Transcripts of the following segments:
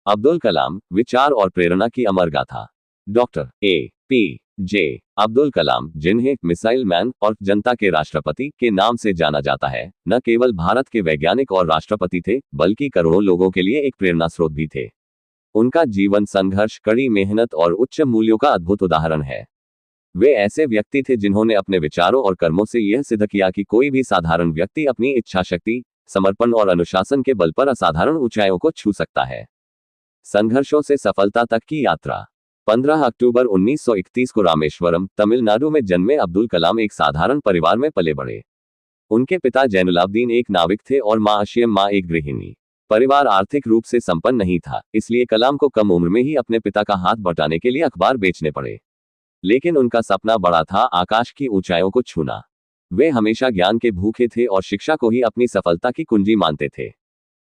अब्दुल कलाम, विचार और प्रेरणा की अमर गाथा। डॉक्टर APJ अब्दुल कलाम, जिन्हें मिसाइल मैन और जनता के राष्ट्रपति के नाम से जाना जाता है, न केवल भारत के वैज्ञानिक और राष्ट्रपति थे, बल्कि करोड़ों लोगों के लिए एक प्रेरणा स्रोत भी थे। उनका जीवन संघर्ष, कड़ी मेहनत और उच्च मूल्यों का अद्भुत उदाहरण है। वे ऐसे व्यक्ति थे जिन्होंने अपने विचारों और कर्मों से यह सिद्ध किया कि कोई भी साधारण व्यक्ति अपनी इच्छा शक्ति, समर्पण और अनुशासन के बल पर असाधारण ऊंचाइयों को छू सकता है। संघर्षों से सफलता तक की यात्रा। 15 अक्टूबर 1931 को रामेश्वरम, तमिलनाडु में जन्मे अब्दुल कलाम एक साधारण परिवार में पले बढ़े। उनके पिता जैनुलाब्दीन एक नाविक थे और मां अशियम्मा एक गृहिणी। परिवार आर्थिक रूप से संपन्न नहीं था, इसलिए कलाम को कम उम्र में ही अपने पिता का हाथ बटाने के लिए अखबार बेचने पड़े। लेकिन उनका सपना बड़ा था, आकाश की ऊंचाइयों को छूना। वे हमेशा ज्ञान के भूखे थे और शिक्षा को ही अपनी सफलता की कुंजी मानते थे।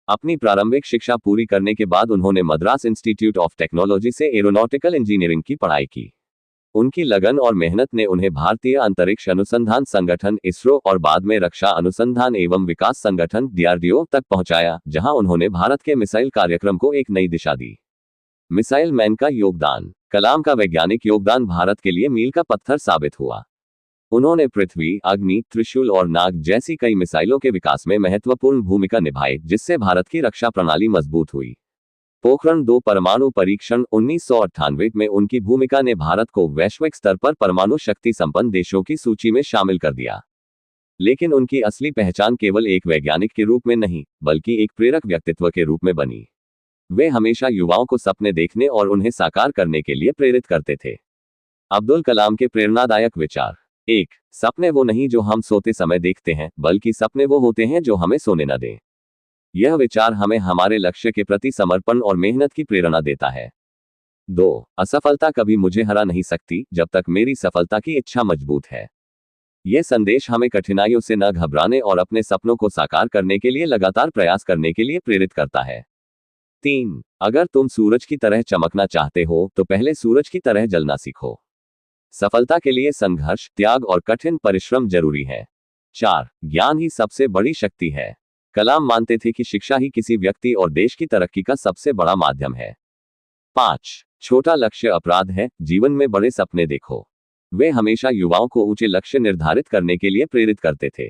अपनी प्रारंभिक शिक्षा पूरी करने के बाद उन्होंने मद्रास इंस्टीट्यूट ऑफ टेक्नोलॉजी से एरोनॉटिकल इंजीनियरिंग की पढ़ाई की। उनकी लगन और मेहनत ने उन्हें भारतीय अंतरिक्ष अनुसंधान संगठन इसरो और बाद में रक्षा अनुसंधान एवं विकास संगठन DRDO तक पहुंचाया, जहां उन्होंने भारत के मिसाइल कार्यक्रम को एक नई दिशा दी। मिसाइल मैन का योगदान। कलाम का वैज्ञानिक योगदान भारत के लिए मील का पत्थर साबित हुआ। उन्होंने पृथ्वी, अग्नि, त्रिशूल और नाग जैसी कई मिसाइलों के विकास में महत्वपूर्ण भूमिका निभाई, जिससे भारत की रक्षा प्रणाली मजबूत हुई। पोखरण 2 परमाणु परीक्षण 1998 में उनकी भूमिका ने भारत को वैश्विक स्तर पर परमाणु शक्ति संपन्न देशों की सूची में शामिल कर दिया। लेकिन उनकी असली पहचान केवल एक वैज्ञानिक के रूप में नहीं, बल्कि एक प्रेरक व्यक्तित्व के रूप में बनी। वे हमेशा युवाओं को सपने देखने और उन्हें साकार करने के लिए प्रेरित करते थे। अब्दुल कलाम के प्रेरणादायक विचार। 1. सपने वो नहीं जो हम सोते समय देखते हैं, बल्कि सपने वो होते हैं जो हमें सोने न दें। यह विचार हमें हमारे लक्ष्य के प्रति समर्पण और मेहनत की प्रेरणा देता है। 2. असफलता कभी मुझे हरा नहीं सकती, जब तक मेरी सफलता की इच्छा मजबूत है। यह संदेश हमें कठिनाइयों से न घबराने और अपने सपनों को साकार करने के लिए लगातार प्रयास करने के लिए प्रेरित करता है। 3. अगर तुम सूरज की तरह चमकना चाहते हो, तो पहले सूरज की तरह जलना सीखो। सफलता के लिए संघर्ष, त्याग और कठिन परिश्रम जरूरी है। 4. ज्ञान ही सबसे बड़ी शक्ति है। कलाम मानते थे कि शिक्षा ही किसी व्यक्ति और देश की तरक्की का सबसे बड़ा माध्यम है। 5. छोटा लक्ष्य अपराध है, जीवन में बड़े सपने देखो। वे हमेशा युवाओं को ऊंचे लक्ष्य निर्धारित करने के लिए प्रेरित करते थे।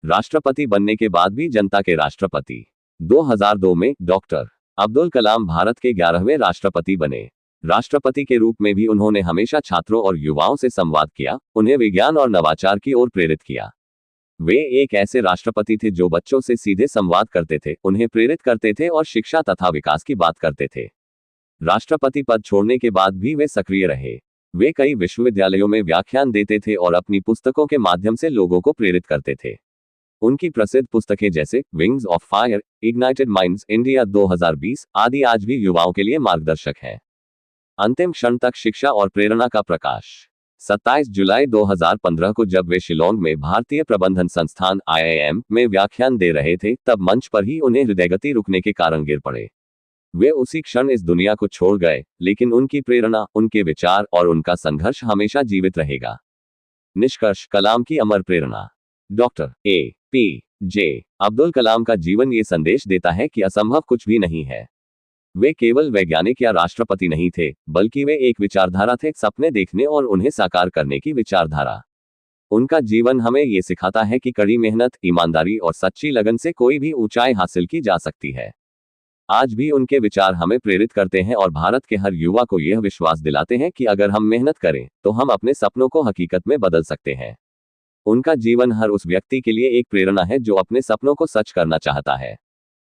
राष्ट्रपति बनने के बाद भी जनता के राष्ट्रपति। 2002 में डॉक्टर अब्दुल कलाम भारत के 11वें राष्ट्रपति बने। राष्ट्रपति के रूप में भी उन्होंने हमेशा छात्रों और युवाओं से संवाद किया, उन्हें विज्ञान और नवाचार की ओर प्रेरित किया। वे एक ऐसे राष्ट्रपति थे जो बच्चों से सीधे संवाद करते थे, उन्हें प्रेरित करते थे और शिक्षा तथा विकास की बात करते थे। राष्ट्रपति पद छोड़ने के बाद भी वे सक्रिय रहे। वे कई विश्वविद्यालयों में व्याख्यान देते थे और अपनी पुस्तकों के माध्यम से लोगों को प्रेरित करते थे। उनकी प्रसिद्ध पुस्तकें जैसे wings of fire, ignited minds, India 2020 आदि आज भी युवाओं के लिए मार्गदर्शक है। अंतिम क्षण तक शिक्षा और प्रेरणा का प्रकाश। 27 जुलाई 2015 को जब वे शिलोंग में भारतीय प्रबंधन संस्थान IIM में व्याख्यान दे रहे थे, तब मंच पर ही उन्हें हृदयगति रुकने के कारण गिर पड़े। वे उसी क्षण इस दुनिया को छोड़ गए, लेकिन उनकी प्रेरणा, उनके विचार और उनका संघर्ष हमेशा जीवित रहेगा। निष्कर्ष। कलाम की अमर प्रेरणा। डॉक्टर APJ अब्दुल कलाम का जीवन ये संदेश देता है कि असंभव कुछ भी नहीं है। वे केवल वैज्ञानिक या राष्ट्रपति नहीं थे, बल्कि वे एक विचारधारा थे, सपने देखने और उन्हें साकार करने की विचारधारा। उनका जीवन हमें ये सिखाता है कि कड़ी मेहनत, ईमानदारी और सच्ची लगन से कोई भी ऊंचाई हासिल की जा सकती है। आज भी उनके विचार हमें प्रेरित करते हैं और भारत के हर युवा को यह विश्वास दिलाते हैं कि अगर हम मेहनत करें, तो हम अपने सपनों को हकीकत में बदल सकते हैं। उनका जीवन हर उस व्यक्ति के लिए एक प्रेरणा है जो अपने सपनों को सच करना चाहता है।